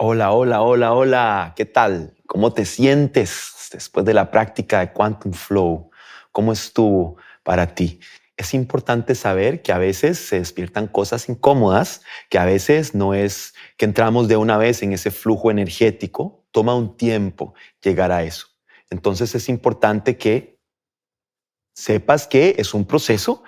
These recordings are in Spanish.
Hola, hola, hola, hola. ¿Qué tal? ¿Cómo te sientes después de la práctica de Quantum Flow? ¿Cómo estuvo para ti? Es importante saber que a veces se despiertan cosas incómodas, que a veces no es que entramos de una vez en ese flujo energético, toma un tiempo llegar a eso. Entonces es importante que sepas que es un proceso.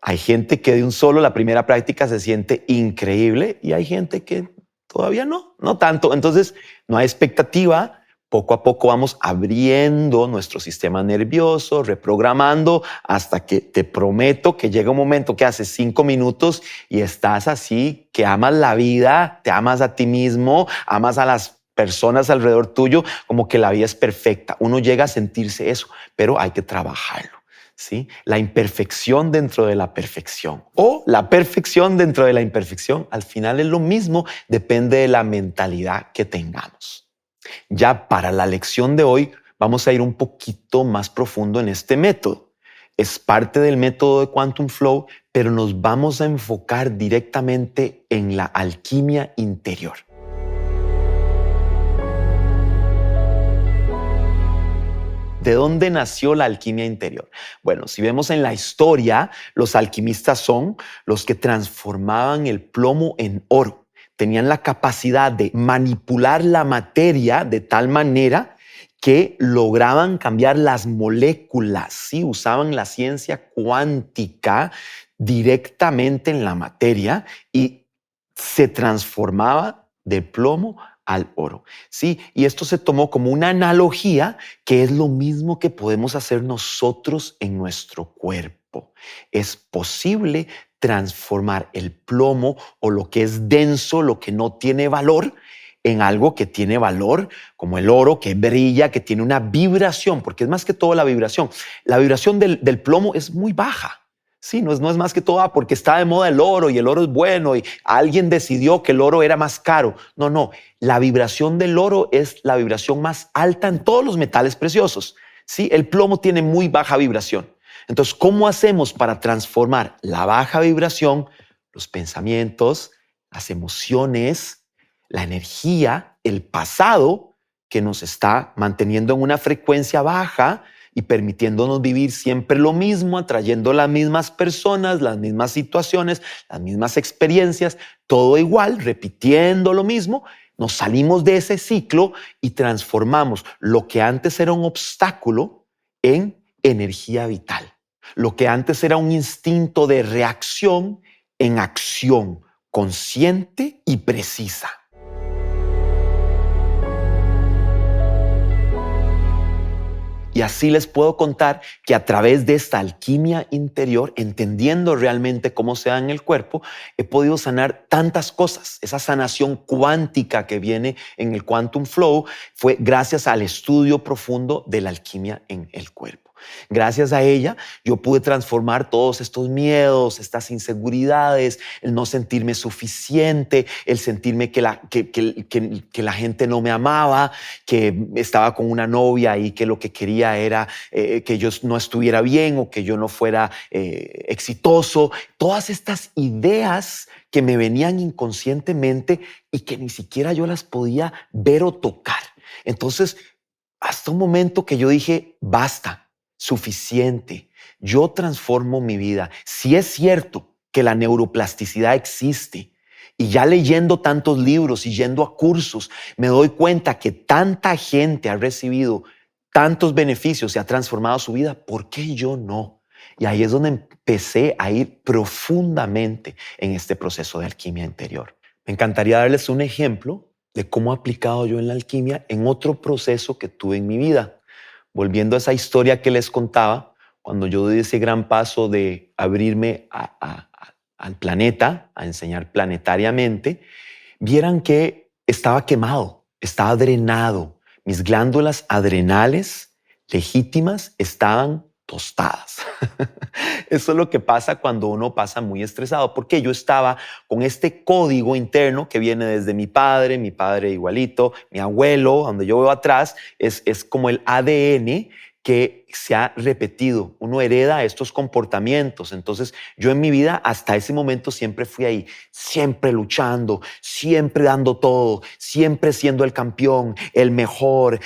Hay gente que de un solo la primera práctica se siente increíble y hay gente que todavía no tanto. Entonces, no hay expectativa. Poco a poco vamos abriendo nuestro sistema nervioso, reprogramando hasta que te prometo que llega un momento que haces 5 minutos y estás así, que amas la vida, te amas a ti mismo, amas a las personas alrededor tuyo, como que la vida es perfecta. Uno llega a sentirse eso, pero hay que trabajarlo. ¿Sí? La imperfección dentro de la perfección o la perfección dentro de la imperfección, al final es lo mismo, depende de la mentalidad que tengamos. Ya para la lección de hoy vamos a ir un poquito más profundo en este método. Es parte del método de Quantum Flow, pero nos vamos a enfocar directamente en la alquimia interior. ¿De dónde nació la alquimia interior? Bueno, si vemos en la historia, los alquimistas son los que transformaban el plomo en oro. Tenían la capacidad de manipular la materia de tal manera que lograban cambiar las moléculas, ¿sí? Usaban la ciencia cuántica directamente en la materia y se transformaba de plomo al oro. Sí, y esto se tomó como una analogía que es lo mismo que podemos hacer nosotros en nuestro cuerpo. Es posible transformar el plomo o lo que es denso, lo que no tiene valor, en algo que tiene valor, como el oro, que brilla, que tiene una vibración, porque es más que todo la vibración. La vibración del plomo es muy baja. Sí, no es más que todo porque está de moda el oro y el oro es bueno y alguien decidió que el oro era más caro. No, la vibración del oro es la vibración más alta en todos los metales preciosos. Sí, el plomo tiene muy baja vibración. Entonces, ¿cómo hacemos para transformar la baja vibración, los pensamientos, las emociones, la energía, el pasado que nos está manteniendo en una frecuencia baja y permitiéndonos vivir siempre lo mismo, atrayendo las mismas personas, las mismas situaciones, las mismas experiencias, todo igual, repitiendo lo mismo? Nos salimos de ese ciclo y transformamos lo que antes era un obstáculo en energía vital. Lo que antes era un instinto de reacción en acción consciente y precisa. Y así les puedo contar que a través de esta alquimia interior, entendiendo realmente cómo se da en el cuerpo, he podido sanar tantas cosas. Esa sanación cuántica que viene en el Quantum Flow fue gracias al estudio profundo de la alquimia en el cuerpo. Gracias a ella, yo pude transformar todos estos miedos, estas inseguridades, el no sentirme suficiente, el sentirme que la gente no me amaba, que estaba con una novia y que lo que quería era que yo no estuviera bien o que yo no fuera exitoso. Todas estas ideas que me venían inconscientemente y que ni siquiera yo las podía ver o tocar. Entonces, hasta un momento que yo dije, basta, suficiente, yo transformo mi vida. Si es cierto que la neuroplasticidad existe, y ya leyendo tantos libros y yendo a cursos, me doy cuenta que tanta gente ha recibido tantos beneficios y ha transformado su vida, ¿por qué yo no? Y ahí es donde empecé a ir profundamente en este proceso de alquimia interior. Me encantaría darles un ejemplo de cómo he aplicado yo en la alquimia en otro proceso que tuve en mi vida. Volviendo a esa historia que les contaba, cuando yo di ese gran paso de abrirme al planeta, a enseñar planetariamente, vieran que estaba quemado, estaba drenado. Mis glándulas adrenales legítimas estaban tostadas. Eso es lo que pasa cuando uno pasa muy estresado, porque yo estaba con este código interno que viene desde mi padre igualito, mi abuelo, donde yo veo atrás, es como el ADN que se ha repetido. Uno hereda estos comportamientos. Entonces, yo en mi vida hasta ese momento siempre fui ahí, siempre luchando, siempre dando todo, siempre siendo el campeón, el mejor,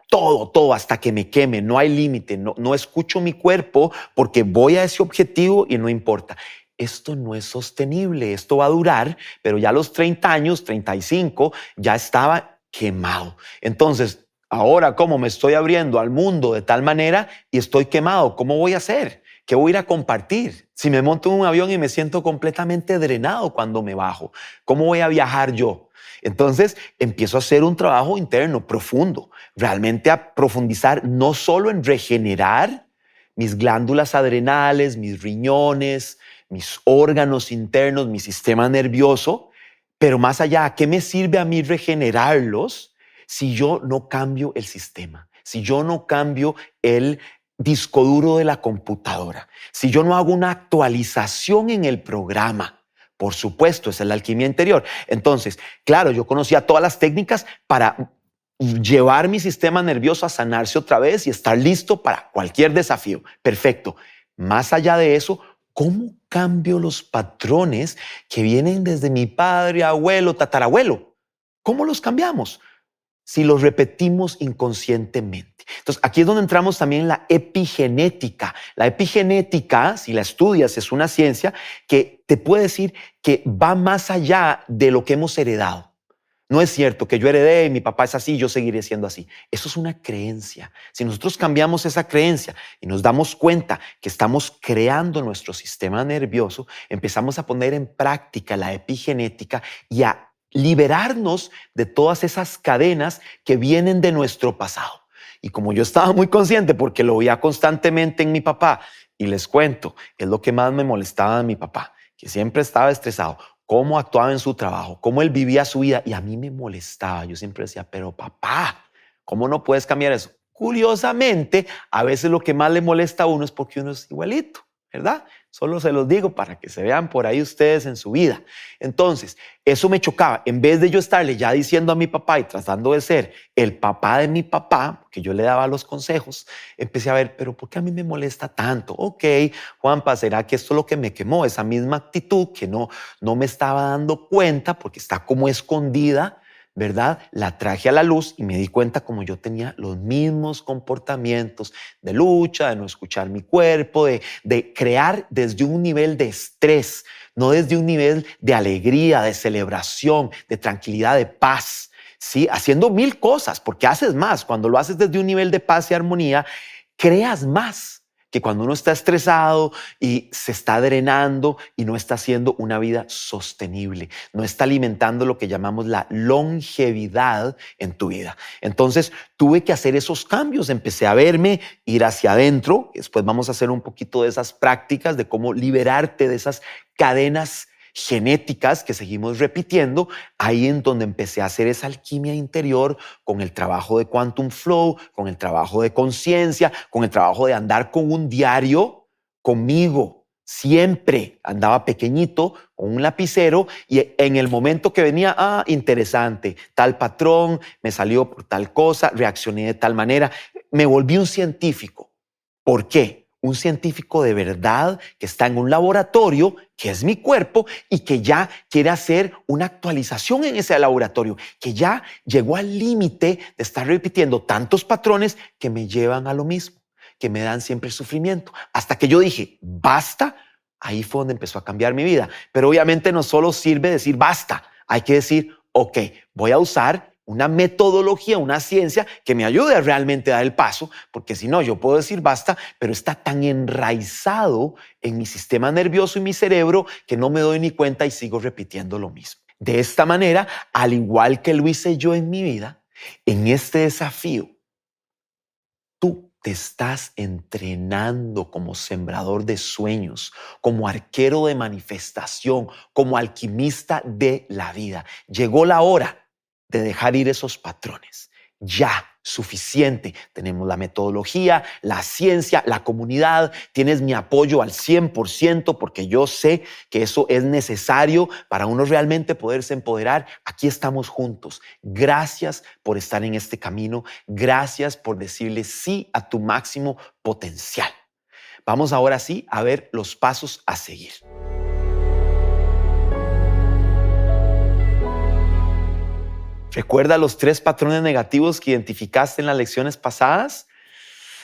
todo, todo hasta que me queme. No hay límite, no escucho mi cuerpo porque voy a ese objetivo y no importa. Esto no es sostenible, esto va a durar, pero ya a los 30 años, 35, ya estaba quemado. Entonces, ahora, ¿cómo me estoy abriendo al mundo de tal manera y estoy quemado? ¿Cómo voy a hacer? ¿Qué voy a ir a compartir? Si me monto en un avión y me siento completamente drenado cuando me bajo, ¿cómo voy a viajar yo? Entonces empiezo a hacer un trabajo interno profundo, realmente a profundizar no solo en regenerar mis glándulas adrenales, mis riñones, mis órganos internos, mi sistema nervioso, pero más allá, ¿qué me sirve a mí regenerarlos si yo no cambio el sistema? Si yo no cambio el disco duro de la computadora, si yo no hago una actualización en el programa. Por supuesto, esa es la alquimia interior. Entonces, claro, yo conocía todas las técnicas para llevar mi sistema nervioso a sanarse otra vez y estar listo para cualquier desafío. Perfecto. Más allá de eso, ¿cómo cambio los patrones que vienen desde mi padre, abuelo, tatarabuelo? ¿Cómo los cambiamos? Si los repetimos inconscientemente. Entonces, aquí es donde entramos también en la epigenética. La epigenética, si la estudias, es una ciencia que te puede decir que va más allá de lo que hemos heredado. No es cierto que yo heredé y mi papá es así, yo seguiré siendo así. Eso es una creencia. Si nosotros cambiamos esa creencia y nos damos cuenta que estamos creando nuestro sistema nervioso, empezamos a poner en práctica la epigenética y a liberarnos de todas esas cadenas que vienen de nuestro pasado. Y como yo estaba muy consciente porque lo veía constantemente en mi papá, y les cuento, es lo que más me molestaba de mi papá, que siempre estaba estresado, cómo actuaba en su trabajo, cómo él vivía su vida, y a mí me molestaba. Yo siempre decía, pero papá, ¿cómo no puedes cambiar eso? Curiosamente, a veces lo que más le molesta a uno es porque uno es igualito, ¿verdad? Solo se los digo para que se vean por ahí ustedes en su vida. Entonces, eso me chocaba. En vez de yo estarle ya diciendo a mi papá y tratando de ser el papá de mi papá, que yo le daba los consejos, empecé a ver, pero ¿por qué a mí me molesta tanto? Ok, Juanpa, ¿será que esto es lo que me quemó? Esa misma actitud que no me estaba dando cuenta porque está como escondida, ¿verdad? La traje a la luz y me di cuenta como yo tenía los mismos comportamientos de lucha, de no escuchar mi cuerpo, de crear desde un nivel de estrés, no desde un nivel de alegría, de celebración, de tranquilidad, de paz, ¿sí? Haciendo mil cosas, porque haces más. Cuando lo haces desde un nivel de paz y armonía, creas más que cuando uno está estresado y se está drenando y no está haciendo una vida sostenible, no está alimentando lo que llamamos la longevidad en tu vida. Entonces tuve que hacer esos cambios, empecé a verme, ir hacia adentro. Después vamos a hacer un poquito de esas prácticas de cómo liberarte de esas cadenas genéticas que seguimos repitiendo. Ahí en donde empecé a hacer esa alquimia interior con el trabajo de Quantum Flow, con el trabajo de conciencia, con el trabajo de andar con un diario conmigo. Siempre andaba pequeñito con un lapicero y en el momento que venía, interesante, tal patrón, me salió por tal cosa, reaccioné de tal manera, me volví un científico. ¿Por qué? Un científico de verdad que está en un laboratorio, que es mi cuerpo, y que ya quiere hacer una actualización en ese laboratorio, que ya llegó al límite de estar repitiendo tantos patrones que me llevan a lo mismo, que me dan siempre sufrimiento. Hasta que yo dije, basta, ahí fue donde empezó a cambiar mi vida. Pero obviamente no solo sirve decir basta, hay que decir, ok, voy a usar una metodología, una ciencia que me ayude a realmente dar el paso, porque si no, yo puedo decir basta, pero está tan enraizado en mi sistema nervioso y mi cerebro que no me doy ni cuenta y sigo repitiendo lo mismo. De esta manera, al igual que lo hice yo en mi vida, en este desafío, tú te estás entrenando como sembrador de sueños, como arquero de manifestación, como alquimista de la vida. Llegó la hora de dejar ir esos patrones. Ya, suficiente. Tenemos la metodología, la ciencia, la comunidad. Tienes mi apoyo al 100% porque yo sé que eso es necesario para uno realmente poderse empoderar. Aquí estamos juntos. Gracias por estar en este camino. Gracias por decirle sí a tu máximo potencial. Vamos ahora sí a ver los pasos a seguir. ¿Recuerda los 3 patrones negativos que identificaste en las lecciones pasadas?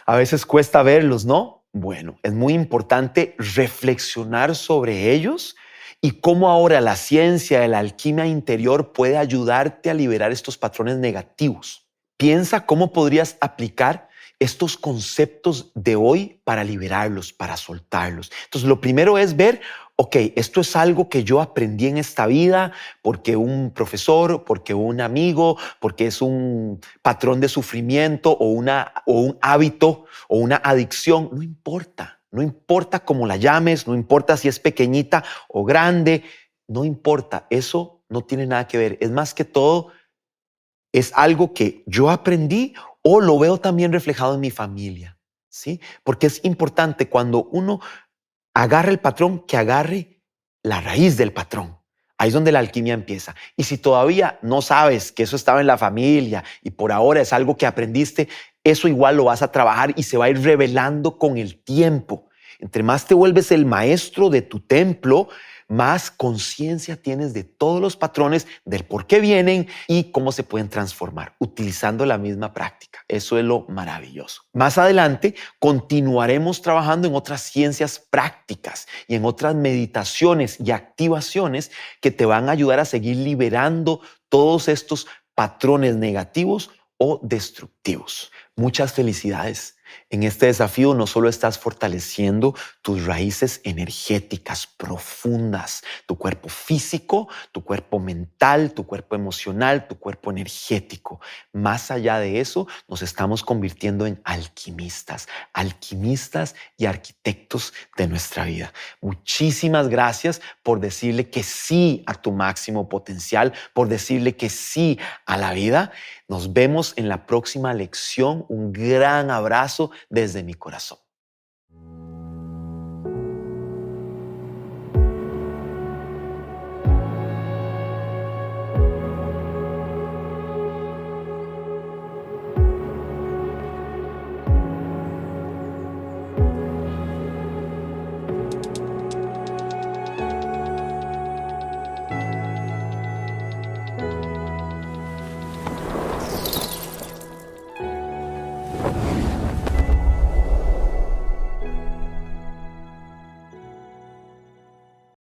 A veces cuesta verlos, ¿no? Bueno, es muy importante reflexionar sobre ellos y cómo ahora la ciencia de la alquimia interior puede ayudarte a liberar estos patrones negativos. Piensa cómo podrías aplicar estos conceptos de hoy para liberarlos, para soltarlos. Entonces, lo primero es ver, ok, esto es algo que yo aprendí en esta vida porque un profesor, porque un amigo, porque es un patrón de sufrimiento o un hábito o una adicción. No importa, no importa cómo la llames, no importa si es pequeñita o grande, no importa, eso no tiene nada que ver. Es más que todo, es algo que yo aprendí o lo veo también reflejado en mi familia, ¿sí? Porque es importante cuando uno agarra el patrón, que agarre la raíz del patrón. Ahí es donde la alquimia empieza. Y si todavía no sabes que eso estaba en la familia y por ahora es algo que aprendiste, eso igual lo vas a trabajar y se va a ir revelando con el tiempo. Entre más te vuelves el maestro de tu templo, más conciencia tienes de todos los patrones, del por qué vienen y cómo se pueden transformar utilizando la misma práctica. Eso es lo maravilloso. Más adelante continuaremos trabajando en otras ciencias prácticas y en otras meditaciones y activaciones que te van a ayudar a seguir liberando todos estos patrones negativos o destructivos. Muchas felicidades. En este desafío no solo estás fortaleciendo tus raíces energéticas profundas, tu cuerpo físico, tu cuerpo mental, tu cuerpo emocional, tu cuerpo energético. Más allá de eso, nos estamos convirtiendo en alquimistas, alquimistas y arquitectos de nuestra vida. Muchísimas gracias por decirle que sí a tu máximo potencial, por decirle que sí a la vida. Nos vemos en la próxima lección. Un gran abrazo desde mi corazón.